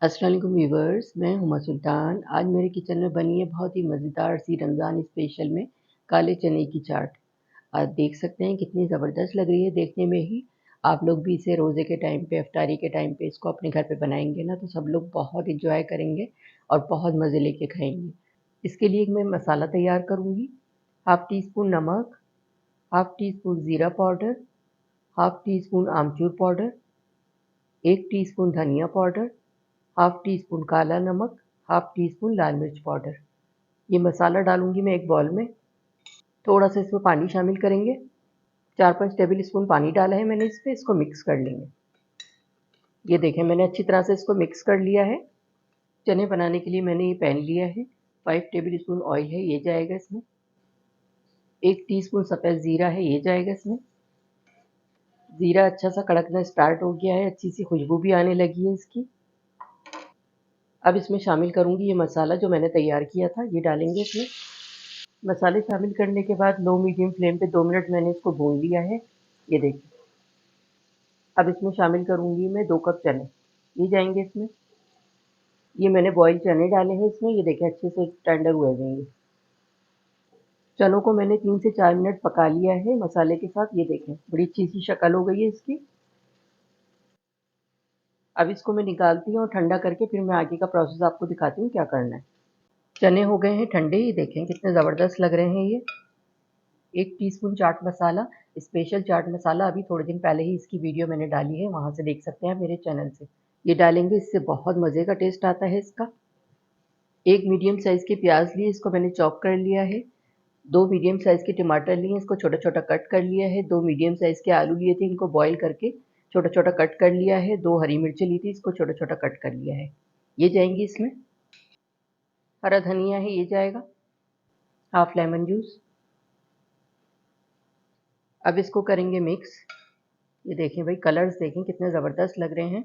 अस्सलाम वालेकुम व्यूवर्स, मैं हुमा सुल्तान। आज मेरे किचन में बनी है बहुत ही मज़ेदार सी रमज़ान स्पेशल में काले चने की चाट। आज देख सकते हैं कितनी ज़बरदस्त लग रही है देखने में ही। आप लोग भी इसे रोज़े के टाइम पे, इफ्तारी के टाइम पे इसको अपने घर पे बनाएंगे ना तो सब लोग बहुत इंजॉय करेंगे और बहुत मज़े लेके खाएंगे। इसके लिए मैं मसाला तैयार करूँगी। हाफ़ टी स्पून नमक, हाफ़ टी स्पून ज़ीरा पाउडर, हाफ़ टी स्पून आमचूर पाउडर, 1 टीस्पून धनिया पाउडर, हाफ टी स्पून काला नमक, हाफ टी स्पून लाल मिर्च पाउडर। ये मसाला डालूंगी मैं एक बॉल में। थोड़ा सा इसमें पानी शामिल करेंगे। 4-5 टेबल स्पून पानी डाला है मैंने इस पे, इसको मिक्स कर लेंगे। ये देखें मैंने अच्छी तरह से इसको मिक्स कर लिया है। चने बनाने के लिए मैंने ये पैन लिया है। 5 टेबल स्पून ऑयल है, ये जाएगा इसमें। 1 टीस्पून सफ़ेद ज़ीरा है, ये जाएगा इसमें। ज़ीरा अच्छा सा कड़कना स्टार्ट हो गया है, अच्छी सी खुशबू भी आने लगी है इसकी। अब इसमें शामिल करूंगी ये मसाला जो मैंने तैयार किया था, ये डालेंगे इसमें। मसाले शामिल करने के बाद लो मीडियम फ्लेम पे 2 मिनट मैंने इसको भून लिया है। ये देखिए। अब इसमें शामिल करूंगी मैं 2 कप चने, ये जाएंगे इसमें। ये मैंने बॉयल चने डाले हैं इसमें, ये देखें अच्छे से टेंडर हुए हैं ये। चनों को मैंने 3 से 4 मिनट पका लिया है मसाले के साथ। ये देखें बड़ी अच्छी सी शक्ल हो गई है इसकी। अब इसको मैं निकालती हूँ और ठंडा करके फिर मैं आगे का प्रोसेस आपको दिखाती हूँ क्या करना है। चने हो गए हैं ठंडे, ये देखें कितने ज़बरदस्त लग रहे हैं ये। 1 टीस्पून चाट मसाला, स्पेशल चाट मसाला, अभी थोड़े दिन पहले ही इसकी वीडियो मैंने डाली है, वहाँ से देख सकते हैं मेरे चैनल से। ये डालेंगे, इससे बहुत मज़े का टेस्ट आता है इसका। 1 मीडियम साइज़ के प्याज लिए, इसको मैंने चॉप कर लिया है। 2 मीडियम साइज़ के टमाटर लिए, इसको छोटा-छोटा कट कर लिया है। 2 मीडियम साइज़ के आलू लिए थे, इनको बॉयल करके छोटा-छोटा कट कर लिया है। 2 हरी मिर्चें ली थी, इसको छोटा-छोटा कट कर लिया है। ये जाएंगी इसमें। हरा धनिया है, ये जाएगा। Half lemon juice. अब इसको करेंगे मिक्स। ये देखें भाई, कलर्स देखें कितने ज़बरदस्त लग रहे हैं।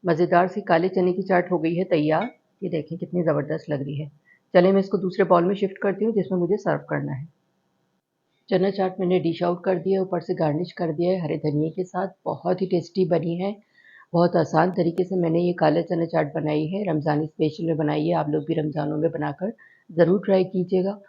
मज़ेदार सी काले चने की चाट हो गई है तैयार। ये देखें कितनी ज़बरदस्त लग रही है। चलिए मैं इसको दूसरे बाउल में शिफ्ट करती हूँ जिसमें मुझे सर्व करना है। चना चाट मैंने डिश आउट कर दिया है, ऊपर से गार्निश कर दिया है हरे धनिए के साथ। बहुत ही टेस्टी बनी है। बहुत आसान तरीके से मैंने ये काला चना चाट बनाई है, रमज़ानी स्पेशल में बनाई है। आप लोग भी रमज़ानों में बनाकर ज़रूर ट्राई कीजिएगा।